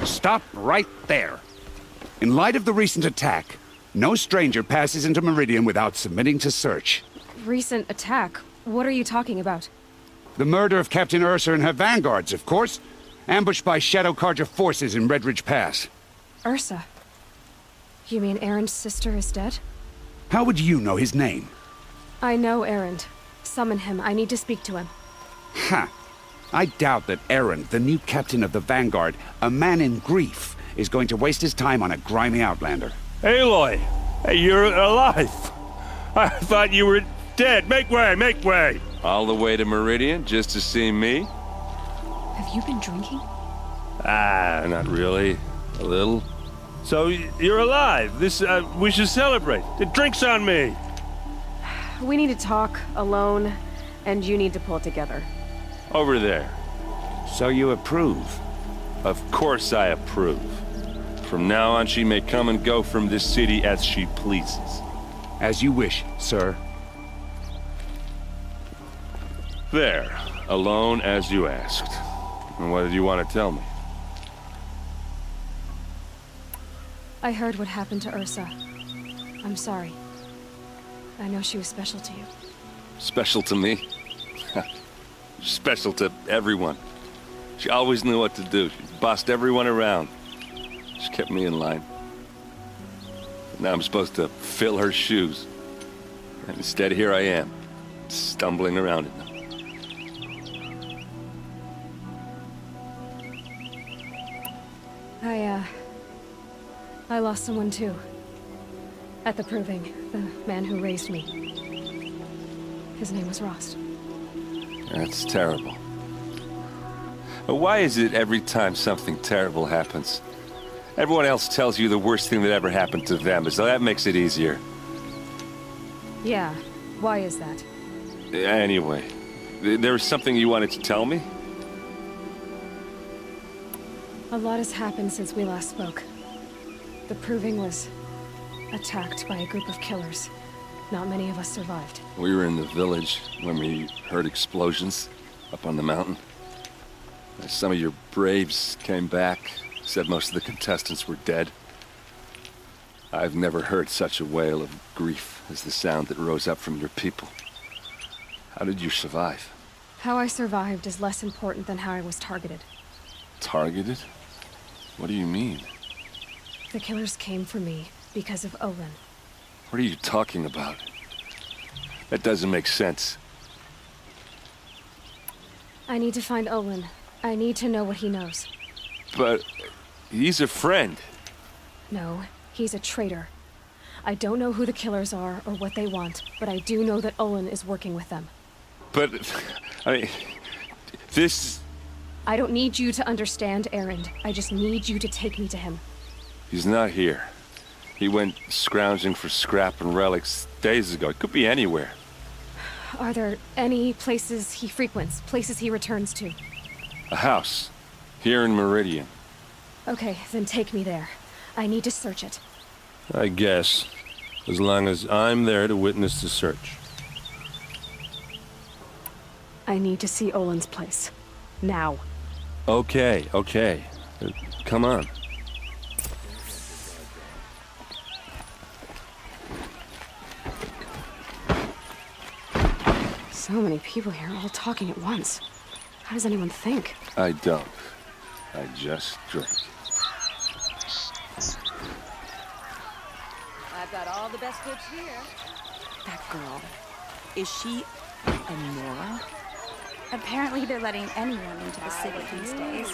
Stop right there. In light of the recent attack, no stranger passes into Meridian without submitting to search. Recent attack? What are you talking about? The murder of Captain Ursa and her vanguards, of course. Ambushed by Shadow Carja forces in Red Ridge Pass. Ursa? You mean Erin's sister is dead? How would you know his name? I know Erend. Summon him. I need to speak to him. Ha! I doubt that Erin, the new captain of the Vanguard, a man in grief, is going to waste his time on a grimy outlander. Aloy! Hey, you're alive! I thought you were dead. Make way, make way! All the way to Meridian just to see me? Have you been drinking? Ah, not really. A little. So, you're alive. We should celebrate. The drink's on me! We need to talk, alone, and you need to pull it together. Over there. So you approve? Of course I approve. From now on, she may come and go from this city as she pleases. As you wish, sir. There. Alone as you asked. And what did you want to tell me? I heard what happened to Ursa. I'm sorry. I know she was special to you. Special to me? Special to everyone. She always knew what to do. She bossed everyone around. She kept me in line. But now I'm supposed to fill her shoes. And instead, here I am, stumbling around in them. I lost someone too. At the Proving, the man who raised me. His name was Rost. That's terrible. But why is it every time something terrible happens, everyone else tells you the worst thing that ever happened to them, as though that makes it easier? Yeah, why is that? Anyway, there was something you wanted to tell me? A lot has happened since we last spoke. The Proving was attacked by a group of killers. Not many of us survived. We were in the village when we heard explosions up on the mountain. Some of your braves came back, said most of the contestants were dead. I've never heard such a wail of grief as the sound that rose up from your people. How did you survive? How I survived is less important than how I was targeted. Targeted? What do you mean? The killers came for me because of Olin. What are you talking about? That doesn't make sense. I need to find Olin. I need to know what he knows. But he's a friend. No, he's a traitor. I don't know who the killers are or what they want, but I do know that Olin is working with them. But, I mean, this... I don't need you to understand, Erend. I just need you to take me to him. He's not here. He went scrounging for scrap and relics days ago. It could be anywhere. Are there any places he frequents, places he returns to? A house. Here in Meridian. Okay, then take me there. I need to search it. I guess. As long as I'm there to witness the search. I need to see Olin's place. Now. Okay, okay. Come on. So many people here, all talking at once. How does anyone think? I don't. I just drink. I've got all the best goods here. That girl, is she a moron? Apparently they're letting anyone into the city these days.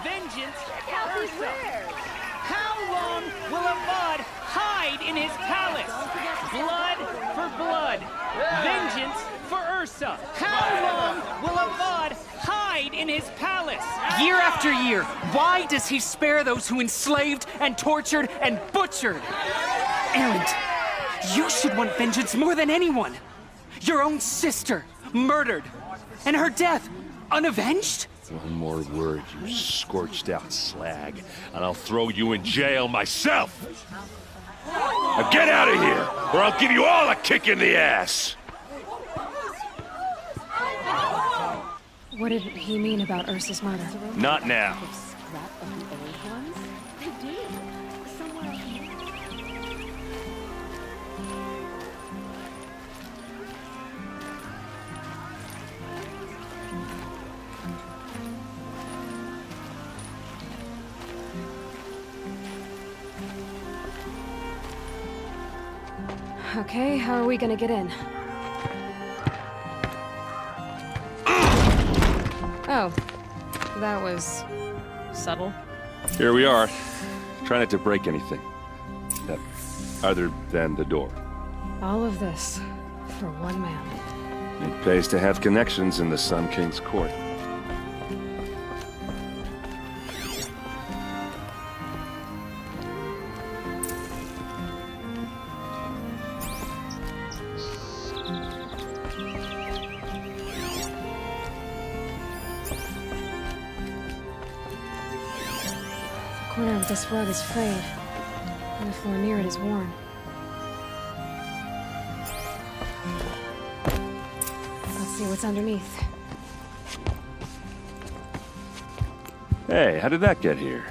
Vengeance for Ursa. How long will Avad hide in his palace? Blood for blood. Vengeance for Ursa. How long will Avad hide in his palace? Year after year, why does he spare those who enslaved and tortured and butchered? Erend, you should want vengeance more than anyone. Your own sister, murdered. And her death, unavenged? One more word, you scorched out slag, and I'll throw you in jail myself! Now get out of here, or I'll give you all a kick in the ass! What did he mean about Ursa's murder? Not now. Scrap of the old ones? They do. Somewhere. Okay, how are we gonna get in? Oh, that was subtle. Here we are. Try not to break anything. Other than the door. All of this for one man. It pays to have connections in the Sun King's court. The corner of this rug is frayed, and the floor near it is worn. Let's see what's underneath. Hey, how did that get here?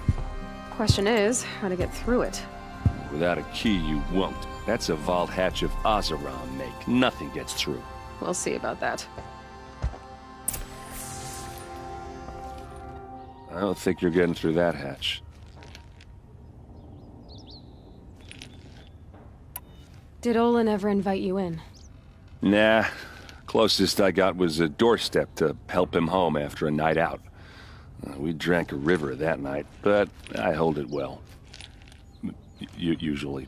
Question is, how to get through it. Without a key, you won't. That's a vault hatch of Oseram make. Nothing gets through. We'll see about that. I don't think you're getting through that hatch. Did Olin ever invite you in? Nah. Closest I got was a doorstep to help him home after a night out. We drank a river that night, but I hold it well. Usually.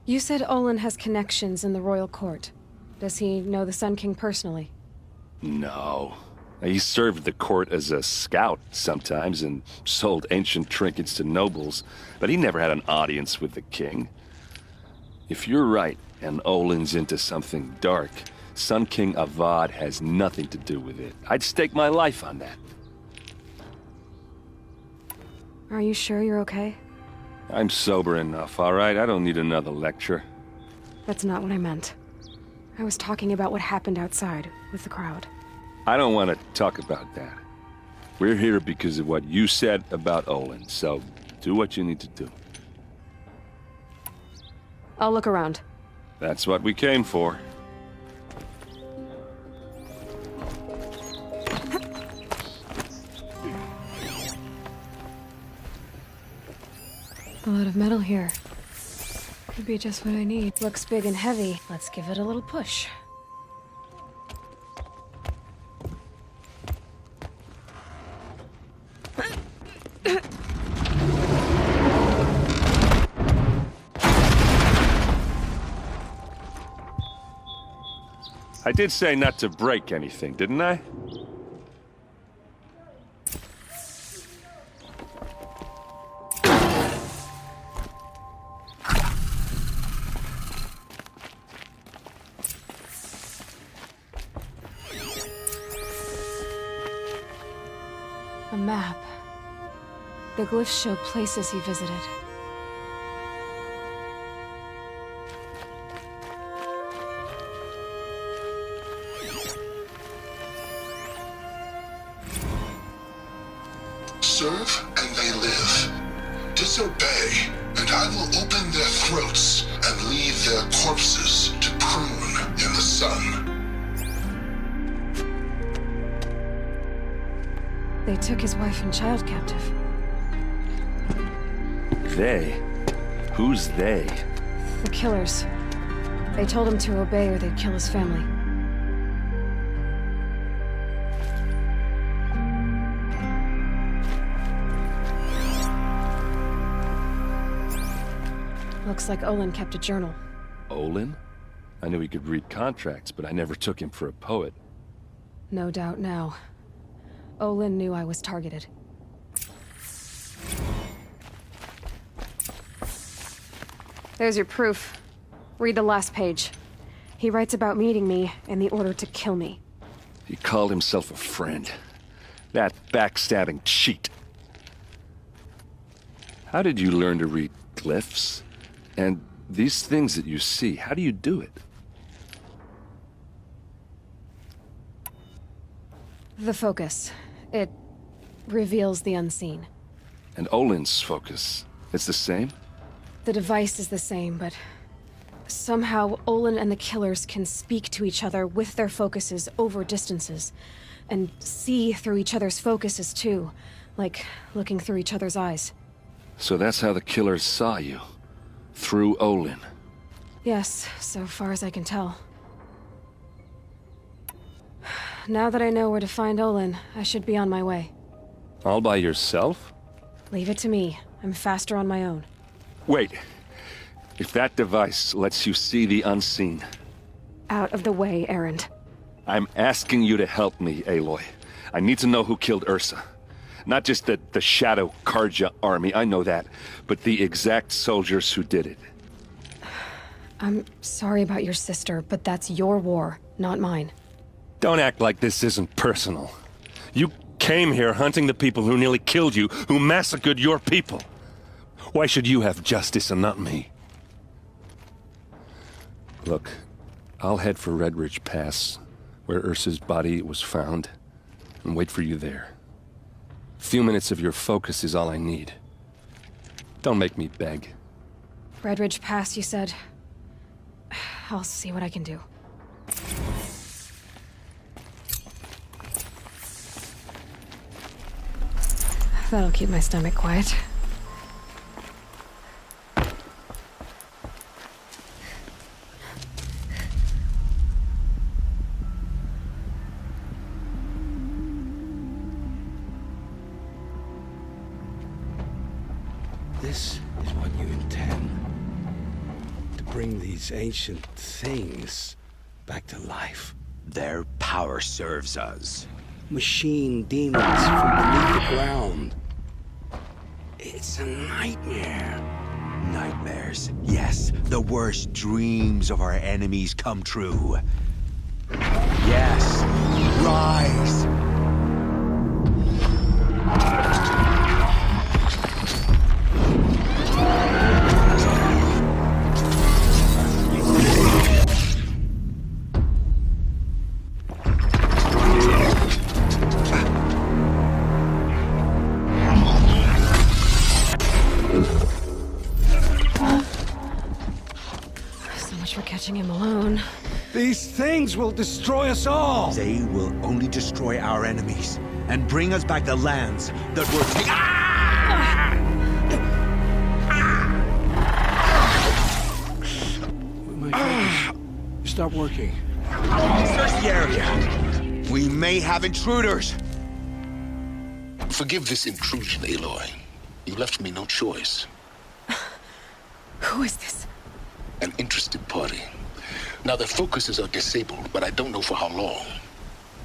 You said Olin has connections in the royal court. Does he know the Sun King personally? No. He served the court as a scout sometimes and sold ancient trinkets to nobles, but he never had an audience with the king. If you're right, and Olin's into something dark, Sun King Avad has nothing to do with it. I'd stake my life on that. Are you sure you're okay? I'm sober enough, all right? I don't need another lecture. That's not what I meant. I was talking about what happened outside with the crowd. I don't want to talk about that. We're here because of what you said about Olin, so do what you need to do. I'll look around. That's what we came for. A lot of metal here. Could be just what I need. Looks big and heavy. Let's give it a little push. I did say not to break anything, didn't I? A map. The glyphs show places he visited. Serve and they live. Disobey, and I will open their throats and leave their corpses to prune in the sun. They took his wife and child captive. They? Who's they? The killers. They told him to obey or they'd kill his family. Looks like Olin kept a journal. Olin? I knew he could read contracts, but I never took him for a poet. No doubt now. Olin knew I was targeted. There's your proof. Read the last page. He writes about meeting me and the order to kill me. He called himself a friend. That backstabbing cheat. How did you learn to read glyphs? And these things that you see, how do you do it? The focus. It reveals the unseen. And Olin's focus, it's the same? The device is the same, but somehow Olin and the killers can speak to each other with their focuses over distances, and see through each other's focuses too, like looking through each other's eyes. So that's how the killers saw you? Through Olin? Yes, so far as I can tell. Now that I know where to find Olin, I should be on my way. All by yourself? Leave it to me. I'm faster on my own. Wait. If that device lets you see the unseen... Out of the way, Erend. I'm asking you to help me, Aloy. I need to know who killed Ursa. Not just the Shadow Karja army, I know that, but the exact soldiers who did it. I'm sorry about your sister, but that's your war, not mine. Don't act like this isn't personal. You came here hunting the people who nearly killed you, who massacred your people. Why should you have justice and not me? Look, I'll head for Red Ridge Pass, where Ursa's body was found, and wait for you there. A few minutes of your focus is all I need. Don't make me beg. Red Ridge Pass, you said? I'll see what I can do. That'll keep my stomach quiet. This is what you intend. To bring these ancient things back to life. Their power serves us. Machine demons from beneath the ground. It's a nightmare. Nightmares. Yes, the worst dreams of our enemies come true. Yes, rise! Catching him alone. These things will destroy us all! They will only destroy our enemies and bring us back the lands that were taken. My focus. Stop working. Search the area. We may have intruders. Forgive this intrusion, Aloy. You left me no choice. Who is this? An interested party. Now, their focuses are disabled, but I don't know for how long.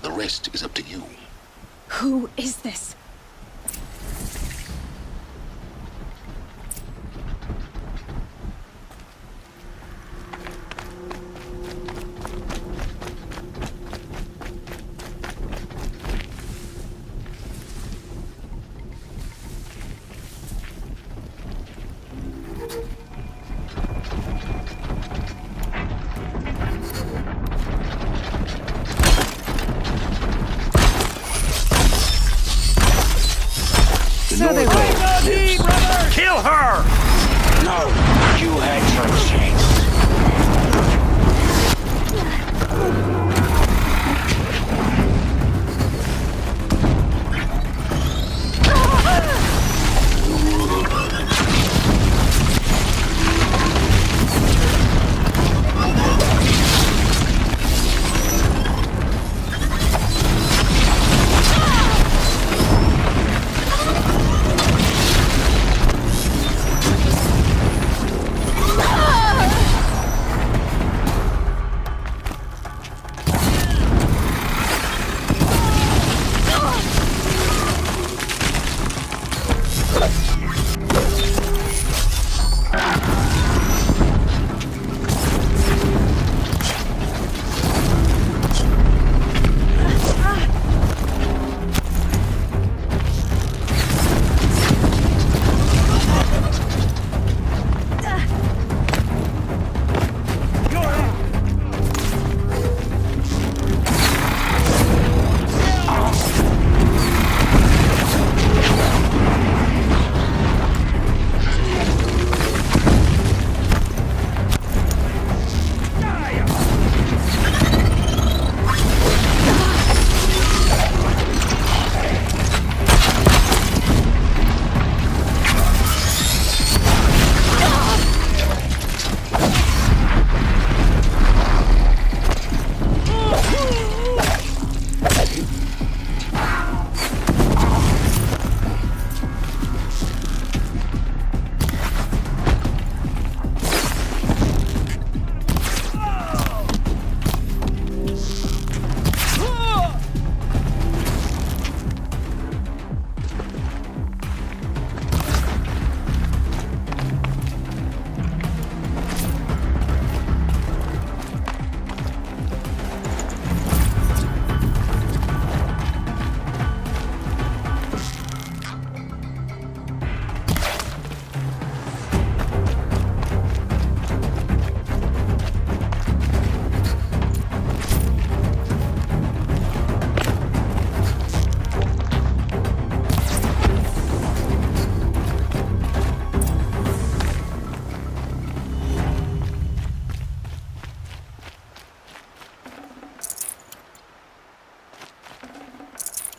The rest is up to you. Who is this? So they were. Kill her! No, you had your chance.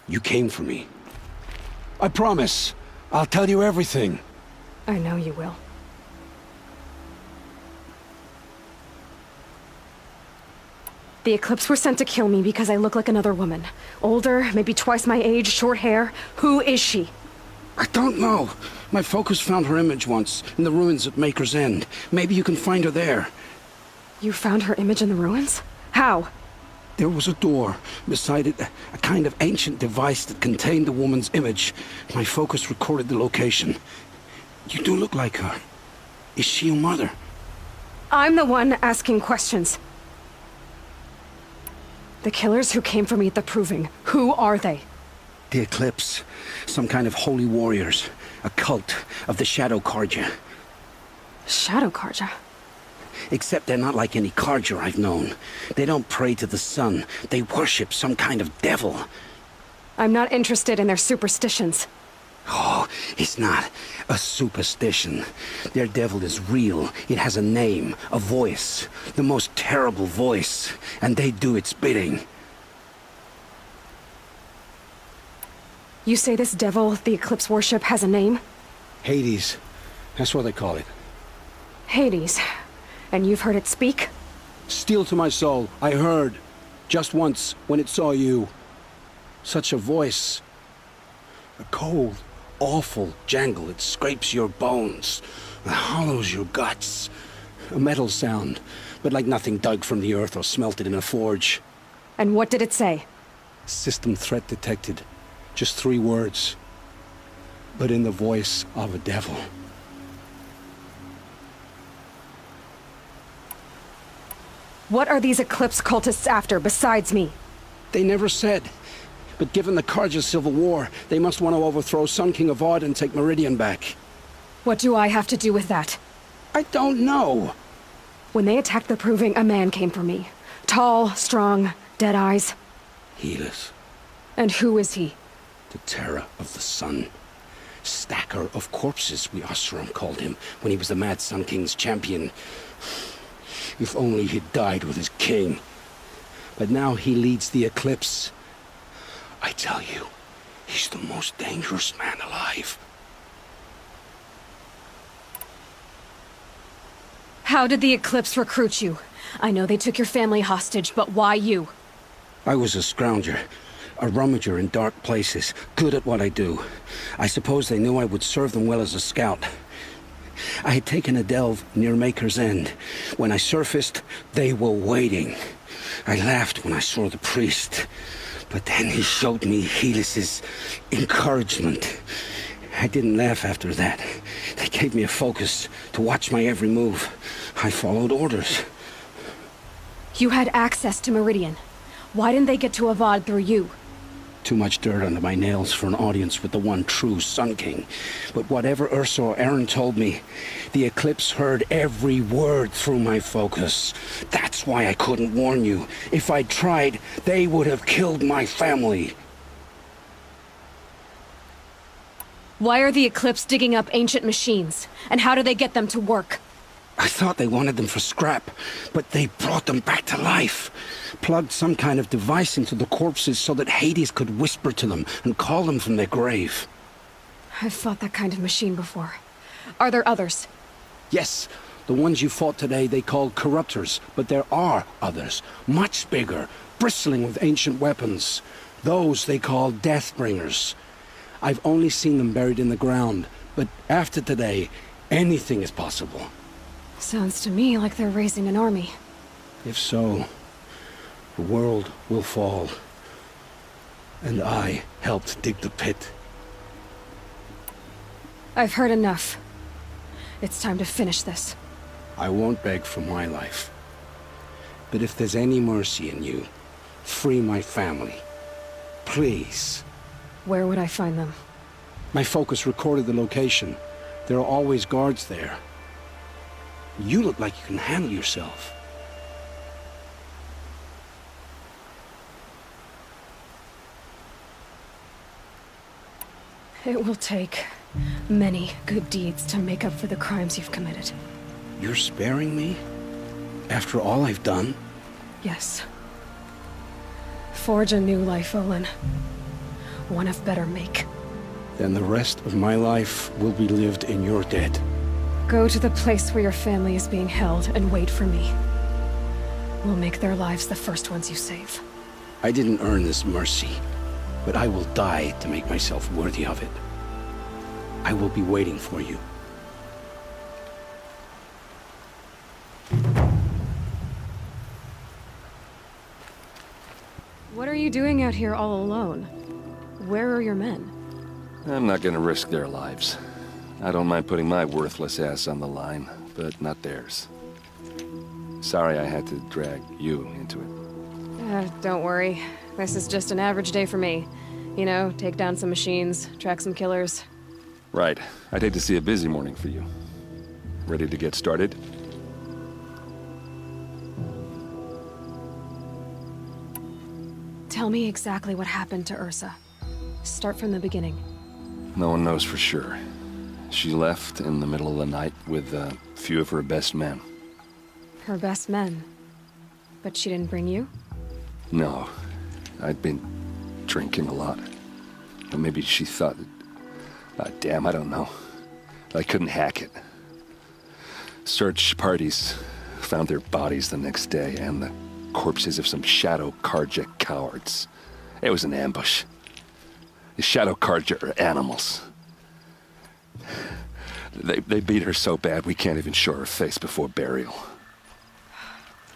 You came for me. I promise. I'll tell you everything. I know you will. The Eclipse were sent to kill me because I look like another woman. Older, maybe twice my age, short hair. Who is she? I don't know. My focus found her image once, in the ruins at Maker's End. Maybe you can find her there. You found her image in the ruins? How? There was a door. Beside it, a kind of ancient device that contained the woman's image. My focus recorded the location. You do look like her. Is she your mother? I'm the one asking questions. The killers who came for me at the Proving, who are they? The Eclipse. Some kind of holy warriors. A cult of the Shadow Carja. Shadow Carja? Except they're not like any Carja I've known. They don't pray to the sun. They worship some kind of devil. I'm not interested in their superstitions. Oh, it's not a superstition. Their devil is real. It has a name, a voice. The most terrible voice. And they do its bidding. You say this devil the Eclipse worship has a name? Hades. That's what they call it. Hades. And you've heard it speak? Steel to my soul. I heard. Just once, when it saw you. Such a voice. A cold, awful jangle. It scrapes your bones. It hollows your guts. A metal sound, but like nothing dug from the earth or smelted in a forge. And what did it say? System threat detected. Just 3 words. But in the voice of a devil. What are these Eclipse cultists after besides me? They never said. But given the Carja civil war, they must want to overthrow Sun King Avad and take Meridian back. What do I have to do with that? I don't know. When they attacked the Proving, a man came for me. Tall, strong, dead eyes. Helis. And who is he? The terror of the sun. Stacker of corpses, we Oseram called him, when he was the Mad Sun King's champion. If only he'd died with his king. But now he leads the Eclipse. I tell you, he's the most dangerous man alive. How did the Eclipse recruit you? I know they took your family hostage, but why you? I was a scrounger. A rummager in dark places, good at what I do. I suppose they knew I would serve them well as a scout. I had taken a delve near Maker's End. When I surfaced, they were waiting. I laughed when I saw the priest. But then he showed me Helis's encouragement. I didn't laugh after that. They gave me a focus to watch my every move. I followed orders. You had access to Meridian. Why didn't they get to Avad through you? Too much dirt under my nails for an audience with the one true Sun King. But whatever Ursa or Aaron told me, the Eclipse heard every word through my focus. That's why I couldn't warn you. If I'd tried, they would have killed my family. Why are the Eclipse digging up ancient machines? And how do they get them to work? I thought they wanted them for scrap, but they brought them back to life. Plugged some kind of device into the corpses so that Hades could whisper to them and call them from their grave. I've fought that kind of machine before. Are there others? Yes, the ones you fought today they called corruptors, but there are others, much bigger, bristling with ancient weapons. Those they call Deathbringers. I've only seen them buried in the ground, but after today, anything is possible. Sounds to me like they're raising an army. If so, the world will fall. And I helped dig the pit. I've heard enough. It's time to finish this. I won't beg for my life. But if there's any mercy in you, free my family. Please. Where would I find them? My focus recorded the location. There are always guards there. You look like you can handle yourself. It will take many good deeds to make up for the crimes you've committed. You're sparing me? After all I've done? Yes. Forge a new life, Olin. one of better make. Then the rest of my life will be lived in your debt. Go to the place where your family is being held and wait for me. We'll make their lives the first ones you save. I didn't earn this mercy, but I will die to make myself worthy of it. I will be waiting for you. What are you doing out here all alone? Where are your men? I'm not gonna risk their lives. I don't mind putting my worthless ass on the line, but not theirs. Sorry I had to drag you into it. Don't worry. This is just an average day for me. You know, take down some machines, track some killers. Right. I'd hate to see a busy morning for you. Ready to get started? Tell me exactly what happened to Ursa. Start from the beginning. No one knows for sure. She left in the middle of the night with a few of her best men. Her best men. But she didn't bring you? No. I'd been drinking a lot. Or maybe she thought... damn, I don't know. I couldn't hack it. Search parties found their bodies the next day and the corpses of some Shadow Karja cowards. It was an ambush. The Shadow Karja are animals. They beat her so bad we can't even show her face before burial.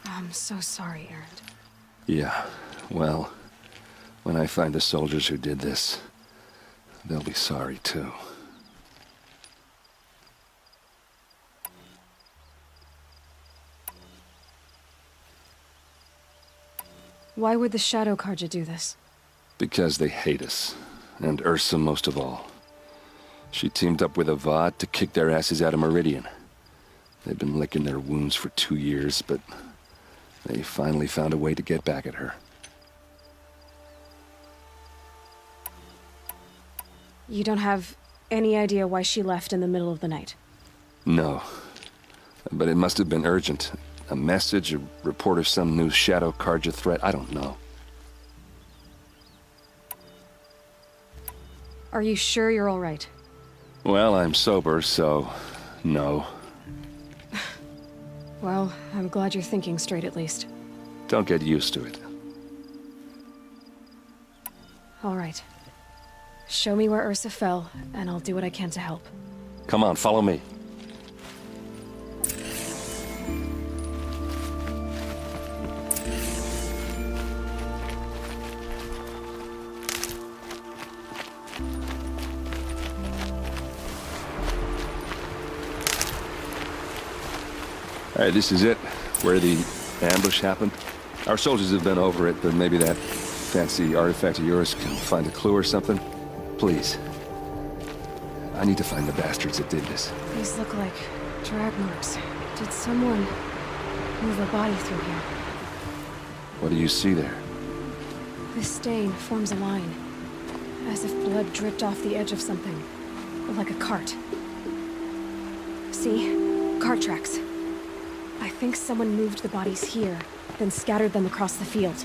I'm so sorry, Erend. Yeah, well, when I find the soldiers who did this, they'll be sorry too. Why would the Shadow Karja do this? Because they hate us, and Ursa most of all. She teamed up with Avad to kick their asses out of Meridian. They've been licking their wounds for 2 years, but they finally found a way to get back at her. You don't have any idea why she left in the middle of the night? No, but it must have been urgent. A message, a report of some new Shadow Karja threat, I don't know. Are you sure you're all right? Well, I'm sober, so no. Well, I'm glad you're thinking straight at least. Don't get used to it. All right. Show me where Ursa fell, and I'll do what I can to help. Come on, follow me. All right, this is it, where the ambush happened. Our soldiers have been over it, but maybe that fancy artifact of yours can find a clue or something. Please. I need to find the bastards that did this. These look like drag marks. Did someone move a body through here? What do you see there? This stain forms a line, as if blood dripped off the edge of something, like a cart. See? Cart tracks. I think someone moved the bodies here, then scattered them across the field.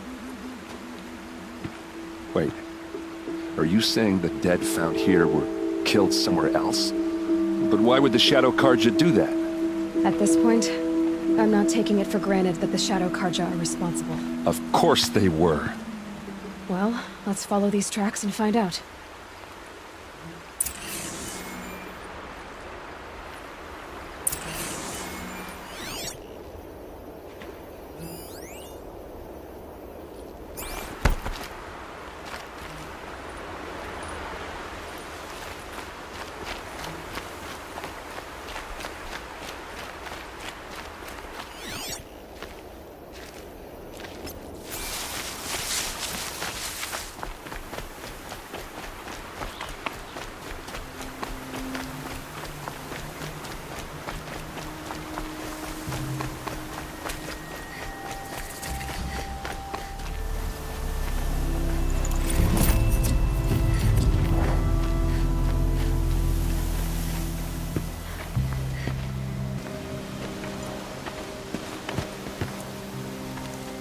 Wait. Are you saying the dead found here were killed somewhere else? But why would the Shadow Karja do that? At this point, I'm not taking it for granted that the Shadow Karja are responsible. Of course they were. Well, let's follow these tracks and find out.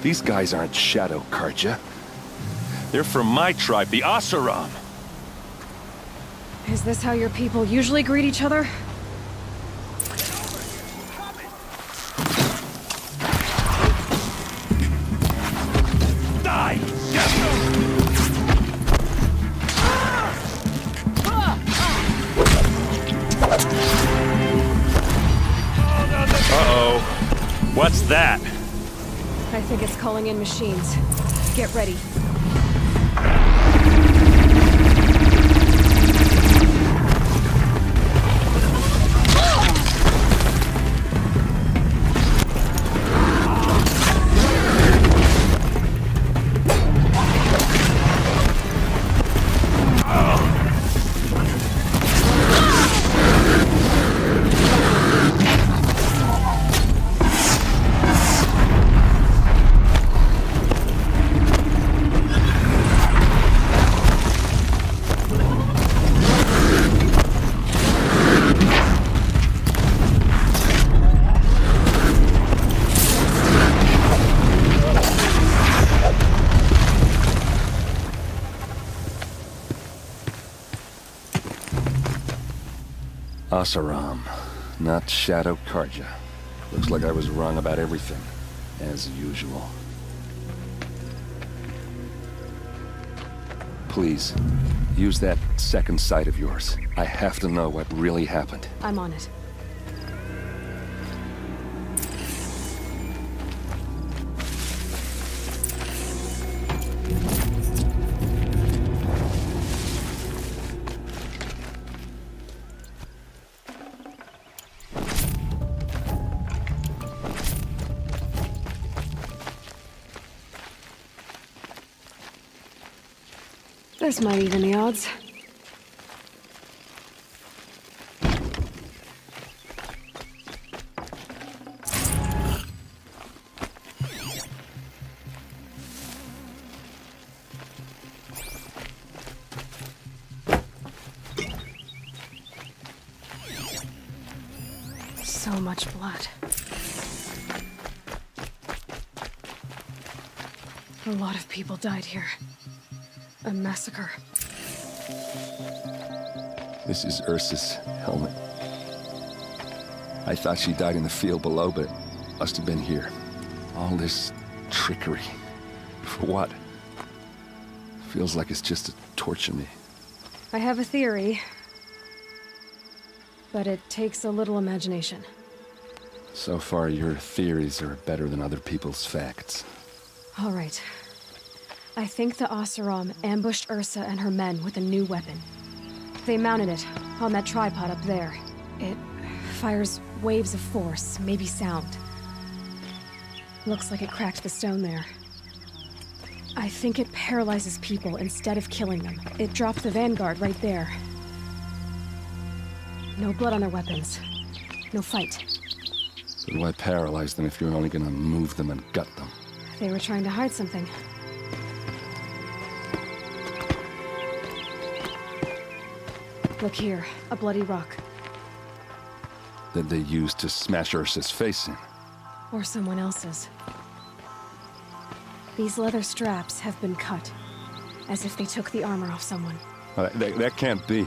These guys aren't Shadow Karja. They're from my tribe, the Oseram. Is this how your people usually greet each other? Die! Uh-oh. What's that? I think it's calling in machines. Get ready. Asaram, not Shadow Karja. Looks like I was wrong about everything, as usual. Please, use that second sight of yours. I have to know what really happened. I'm on it. This might even the odds. So much blood. A lot of people died here. A massacre. This is Ursa's helmet. I thought she died in the field below, but must have been here. All this trickery. For what? Feels like it's just to torture me. I have a theory, but it takes a little imagination. So far, your theories are better than other people's facts. All right. I think the Oseram ambushed Ursa and her men with a new weapon. They mounted it on that tripod up there. It fires waves of force, maybe sound. Looks like it cracked the stone there. I think it paralyzes people instead of killing them. It dropped the vanguard right there. No blood on their weapons. No fight. So why paralyze them if you're only gonna move them and gut them? They were trying to hide something. Look here, a bloody rock. That they used to smash Ursa's face in. Or someone else's. These leather straps have been cut, as if they took the armor off someone. That can't be.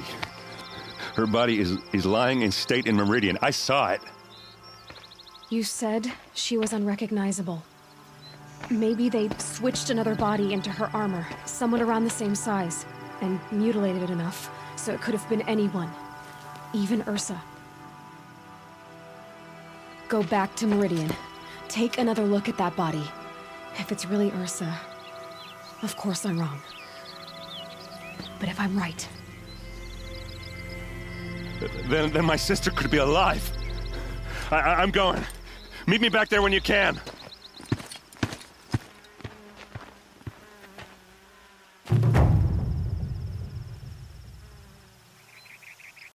Her body is lying in state in Meridian. I saw it. You said she was unrecognizable. Maybe they switched another body into her armor, someone around the same size, and mutilated it enough so it could have been anyone, even Ursa. Go back to Meridian. Take another look at that body. If it's really Ursa, of course I'm wrong. But if I'm right... Then my sister could be alive. I'm going. Meet me back there when you can.